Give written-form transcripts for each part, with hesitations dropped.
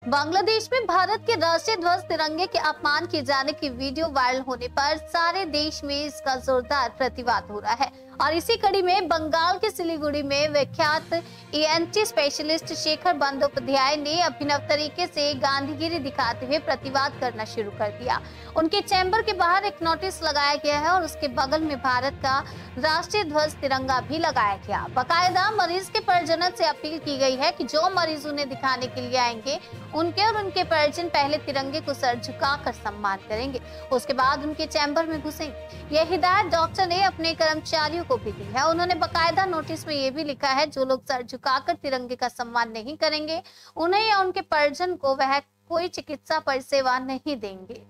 बांग्लादेश में भारत के राष्ट्रीय ध्वज तिरंगे के अपमान किए जाने की वीडियो वायरल होने पर सारे देश में इसका जोरदार प्रतिवाद हो रहा है। और इसी कड़ी में बंगाल के सिलीगुड़ी में विख्यात ENT स्पेशलिस्ट शेखर बंदोपाध्याय ने अभिनव तरीके से गांधीगिरी दिखाते हुए प्रतिवाद करना शुरू कर दिया। उनके चैम्बर के बाहर एक नोटिस लगाया गया है और उसके बगल में भारत का राष्ट्रीय ध्वज तिरंगा भी लगाया गया। बाकायदा मरीज के परिजनों से अपील की गई है कि जो मरीज उन्हें दिखाने के लिए आएंगे उनके और उनके परिजन पहले तिरंगे को सर झुकाकर सम्मान करेंगे, उसके बाद उनके चैम्बर में घुसेंगे। यह हिदायत डॉक्टर ने अपने कर्मचारियों को भी दी है। उन्होंने बाकायदा नोटिस में यह भी लिखा है, जो लोग सर झुकाकर तिरंगे का सम्मान नहीं करेंगे उन्हें या उनके परिजन को वह कोई चिकित्सा परिसेवा नहीं देंगे।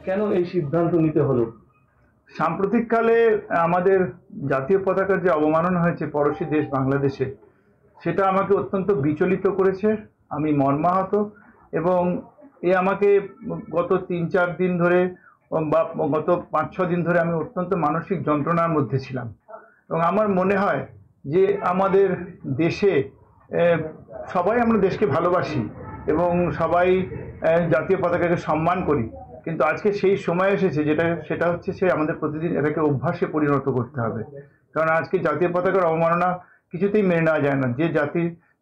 কেন এই সিদ্ধান্ত নিতে হলো? সাম্প্রতিককালে আমাদের জাতীয় পতাকার যে অবমাননা হয়েছে পড়শি দেশ বাংলাদেশে, সেটা আমাকে অত্যন্ত বিচলিত করেছে। আমি মর্মাহত এবং আমাকে গত 3-4 দিন ধরে বা গত 5-6 দিন ধরে আমি অত্যন্ত মানসিক যন্ত্রণার মধ্যে ছিলাম। এবং আমার মনে হয় যে আমাদের দেশে সবাই আমরা দেশকে ভালোবাসি এবং সবাই জাতীয় পতাকাকে সম্মান করি, কিন্তু আজকে সেই সময় এসেছে সেটা হচ্ছে আমাদের প্রতিদিন এটাকে অভ্যাসে পরিণত করতে হবে। কারণ আজকে জাতীয় পতাকার অবমাননা কিছুতেই মেনে নেওয়া যায় না।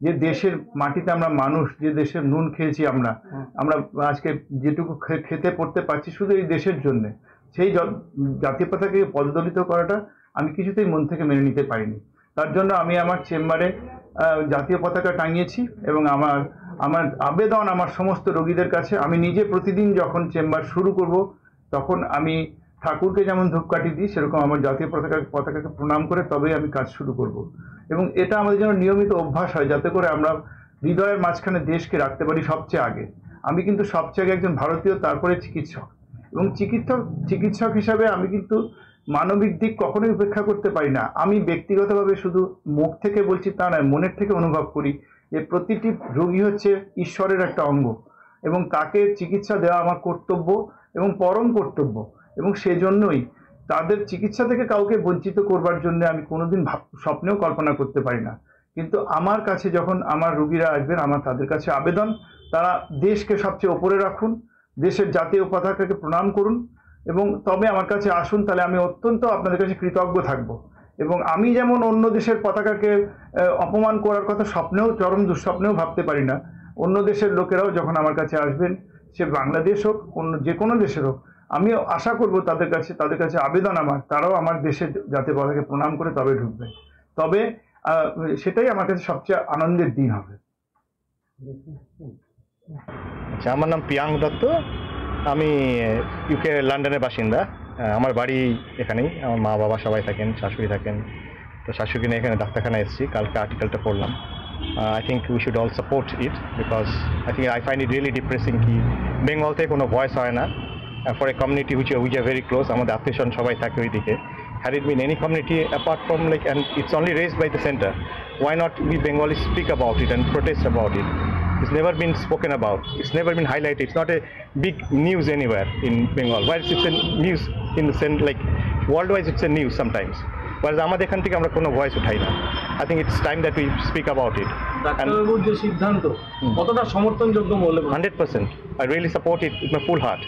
যে দেশের মাটিতে আমরা মানুষ, যে দেশের নুন খেয়েছি আমরা আজকে যেটুকু খেতে পড়তে পারছি শুধু এই দেশের জন্য, সেই জাতীয় পতাকাকে পদদলিত করাটা আমি কিছুতেই মন থেকে মেনে নিতে পারিনি। তার জন্য আমি আমার চেম্বারে জাতীয় পতাকা টাঙিয়েছি এবং আমার আবেদন আমার সমস্ত রোগীদের কাছে, আমি নিজে প্রতিদিন যখন চেম্বার শুরু করব তখন আমি ঠাকুরকে যেমন ধূপকাঠি দিই সেরকম আমার জাতীয় পতাকাকে প্রণাম করে তবেই আমি কাজ শুরু করব। এবং এটা আমাদের যেন নিয়মিত অভ্যাস হয়, যাতে করে আমরা হৃদয়ের মাঝখানে দেশকে রাখতে পারি সবচেয়ে আগে। আমি কিন্তু সবচেয়ে আগে একজন ভারতীয়, তারপরে চিকিৎসক, এবং চিকিৎসক হিসাবে আমি কিন্তু মানবিক দিক কখনোই উপেক্ষা করতে পারি না। আমি ব্যক্তিগতভাবে শুধু মুখ থেকে বলছি তা নয়, মনের থেকে অনুভব করি যে প্রতিটি রোগী হচ্ছে ঈশ্বরের একটা অঙ্গ এবং তাকে চিকিৎসা দেওয়া আমার কর্তব্য এবং পরম কর্তব্য। এবং সেজন্যই তাদের চিকিৎসা থেকে কাউকে বঞ্চিত করবার জন্য আমি কোনোদিন স্বপ্নেও কল্পনা করতে পারি না। কিন্তু আমার কাছে যখন আমার রোগীরা আসবেন, আমার তাদের কাছে আবেদন, তারা দেশকে সবচেয়ে ওপরে রাখুন, দেশের জাতীয় পতাকাকে প্রণাম করুন এবং তবে আমার কাছে আসুন। তাহলে আমি অত্যন্ত আপনাদের কাছে কৃতজ্ঞ থাকব। এবং আমি যেমন অন্য দেশের পতাকাকে অপমান করার কথা স্বপ্নেও, চরম দুঃস্বপ্নেও ভাবতে পারি না, অন্য দেশের লোকেরাও যখন আমার কাছে আসবেন, সে বাংলাদেশ হোক অন্য যে কোনো দেশের হোক, আমি আশা করব তাদের কাছে আবেদন আমার, তারাও আমার দেশের জাতীয় পতাকাকে প্রণাম করে তবে ঢুকবে। তবে সেটাই আমার কাছে সবচেয়ে আনন্দের দিন হবে। আচ্ছা, আমার নাম প্রিয়াঙ্ক দত্ত, আমি ইউকে লন্ডনের বাসিন্দা। আমার বাড়ি এখানেই, আমার মা বাবা সবাই থাকেন, শাশুড়ি থাকেন। তো শাশুড়ি নিয়ে এখানে ডাক্তারখানায় এসেছি, কালকে আর্টিকেলটা পড়লাম। I think we should all support it because I find it really depressing কি বেঙ্গল থেকে কোনো ভয়েস হয় না for a community which are very close, আমাদের আত্মীয়স্বজন সবাই থাকে ওইদিকে। Had it been any community apart from and it's only raised by the center, why not we Bengalis speak about it and protest about it? It's never been spoken about, it's never been highlighted, it's not a big news anywhere in Bengal. Whereas it's a news in the sense like worldwide, it's a news sometimes. Whereas আমাদের এখান থেকে আমরা কোনো voice উঠাই না। I think it's time that we speak about it. ডাক্তারবাবুর যে সিদ্ধান্ত কতটা সমর্থনযোগ্য বলে? 100%. I really support it with my full heart.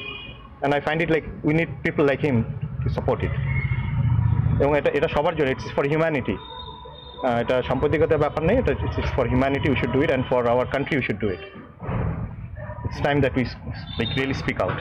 And I find it like we need people like him to support it. এবং এটা সবার জন্য, it's for humanity. এটা সাম্প্রদায়িকতার ব্যাপার নেই, এটা it's for humanity, we should do it, and for our country we should do it. It's time that we like really speak out.